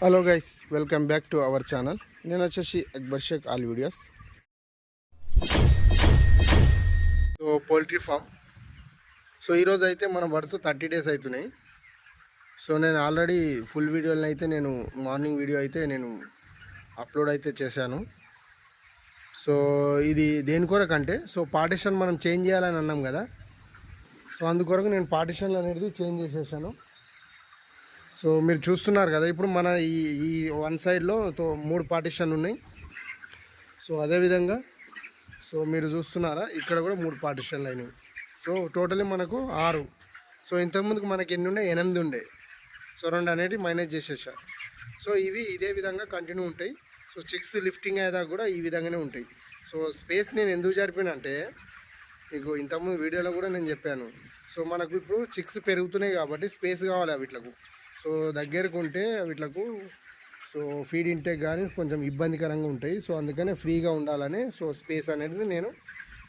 Hello guys, welcome back to our channel. నేను వచ్చేసి Akbar Shaik all videos. So poultry farm. So ఈరోజు అయితే మన బర్డ్స్ 30 days అవుతున్నాయి. సో నేను ఆల్రెడీ ఫుల్ వీడియోని అయితే నేను మార్నింగ్ వీడియో అయితే నేను అప్లోడ్ అయితే చేశాను. సో ఇది దేని కొరకు అంటే, సో పార్టిషన్ మనం చేంజ్ చేయాలని అన్నాం కదా. సో అందుకొరకు నేను పార్టిషన్లు అనేది చేంజ్ చేసేసాను. సో మీరు చూస్తున్నారు కదా, ఇప్పుడు మన ఈ వన్ సైడ్లో 3 పార్టిషన్లు ఉన్నాయి. సో అదేవిధంగా సో మీరు చూస్తున్నారా, ఇక్కడ కూడా 3 పార్టిషన్లు అయినాయి. సో టోటలీ మనకు 6. సో ఇంతకుముందుకు మనకి ఎన్ని ఉండే, 8 ఉండే. సో 2 అనేది మైనస్ చేసేసా. సో ఇవి ఇదే విధంగా కంటిన్యూ ఉంటాయి. సో చిక్స్ లిఫ్టింగ్ అయ్యేదాకా కూడా ఈ విధంగానే ఉంటాయి. సో స్పేస్ నేను ఎందుకు జరిపినంటే, మీకు ఇంతకుముందు వీడియోలో కూడా నేను చెప్పాను. సో మనకు ఇప్పుడు చిక్స్ పెరుగుతున్నాయి కాబట్టి స్పేస్ కావాలి వీటికి. సో దగ్గరకు ఉంటే వీటికి సో ఫీడ్ ఇంటేక్ కానీ కొంచెం ఇబ్బందికరంగా ఉంటాయి. సో అందుకనే ఫ్రీగా ఉండాలని సో స్పేస్ అనేది నేను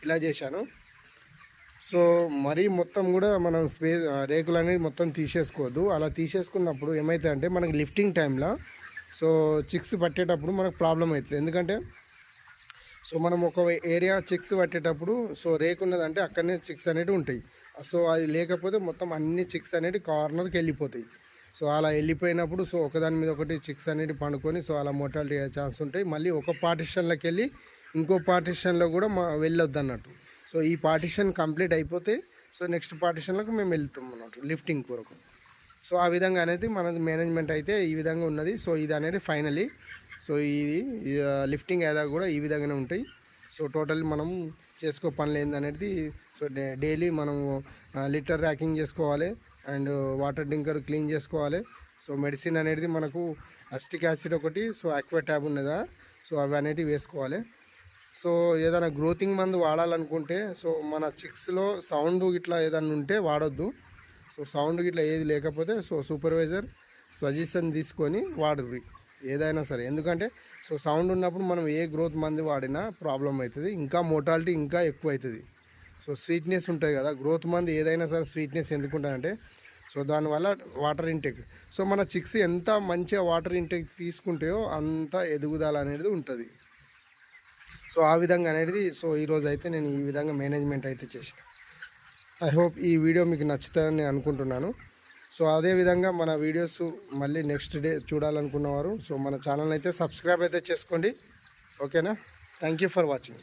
ఇలా చేశాను. సో మరీ మొత్తం కూడా మనం రేకులు అనేది మొత్తం తీసేసుకోవద్దు. అలా తీసేసుకున్నప్పుడు ఏమైతే అంటే మనకి లిఫ్టింగ్ టైంలో సో చిక్స్ పట్టేటప్పుడు మనకు ప్రాబ్లం అవుతుంది. ఎందుకంటే సో మనం ఒక ఏరియా చిక్స్ పట్టేటప్పుడు సో రేకు ఉన్నదంటే అక్కడనే చిక్స్ అనేవి ఉంటాయి. సో అది లేకపోతే మొత్తం అన్ని చిక్స్ అనేవి కార్నర్కి వెళ్ళిపోతాయి. సో అలా వెళ్ళిపోయినప్పుడు సో ఒకదాని మీద ఒకటి చిక్స్ అనేది పండుకొని సో అలా మోర్టాలిటీ అయ్యే ఛాన్స్ ఉంటాయి. మళ్ళీ ఒక పార్టిషన్లోకి వెళ్ళి ఇంకో పార్టిషన్లో కూడా వెళ్ళొద్దు అన్నట్టు. సో ఈ పార్టిషన్ కంప్లీట్ అయిపోతే సో నెక్స్ట్ పార్టిషన్లకు మేము వెళ్తాం అన్నట్టు లిఫ్టింగ్ కొరకు. సో ఆ విధంగా అనేది మన మేనేజ్మెంట్ అయితే ఈ విధంగా ఉన్నది. సో ఇది అనేది ఫైనలీ సో ఇది లిఫ్టింగ్ అయ్యేదాకా కూడా ఈ విధంగానే ఉంటాయి. సో టోటల్ మనం చేసుకో పనులు ఏందనేది సో డైలీ మనం లిటర్ ర్యాకింగ్ చేసుకోవాలి అండ్ వాటర్ డ్రింకర్ క్లీన్ చేసుకోవాలి. సో మెడిసిన్ అనేది మనకు అస్టిక్ యాసిడ్ ఒకటి, సో ఆక్వా ట్యాబ్ ఉన్నదా, సో అవి అనేటివి వేసుకోవాలి. సో ఏదైనా గ్రోతింగ్ మందు వాడాలనుకుంటే సో మన చిక్స్లో సౌండ్ ఇట్లా ఏదైనా ఉంటే వాడొద్దు. సో సౌండ్ ఇట్లా ఏది లేకపోతే సో సూపర్వైజర్ సజెషన్ తీసుకొని వాడరు ఏదైనా సరే. ఎందుకంటే సో సౌండ్ ఉన్నప్పుడు మనం ఏ గ్రోత్ మందు వాడినా ప్రాబ్లం అవుతుంది, ఇంకా మోర్టాలిటీ ఇంకా ఎక్కువ అవుతుంది. సో స్వీట్నెస్ ఉంటుంది కదా, గ్రోత్ మంది ఏదైనా సరే స్వీట్నెస్ ఎందుకుంటుందంటే సో దానివల్ల వాటర్ ఇంటేక్. సో మన చిక్స్ ఎంత మంచిగా వాటర్ ఇంటేక్ తీసుకుంటాయో అంత ఎదుగుదల అనేది ఉంటుంది. సో ఆ విధంగా అనేది సో ఈరోజు అయితే నేను ఈ విధంగా మేనేజ్మెంట్ అయితే చేసిన. ఐ హోప్ ఈ వీడియో మీకు నచ్చుతుందని నేను అనుకుంటున్నాను. సో అదేవిధంగా మన వీడియోస్ మళ్ళీ నెక్స్ట్ డే చూడాలనుకున్నవారు సో మన ఛానల్ అయితే సబ్స్క్రైబ్ అయితే చేసుకోండి. ఓకేనా? Thank you for watching.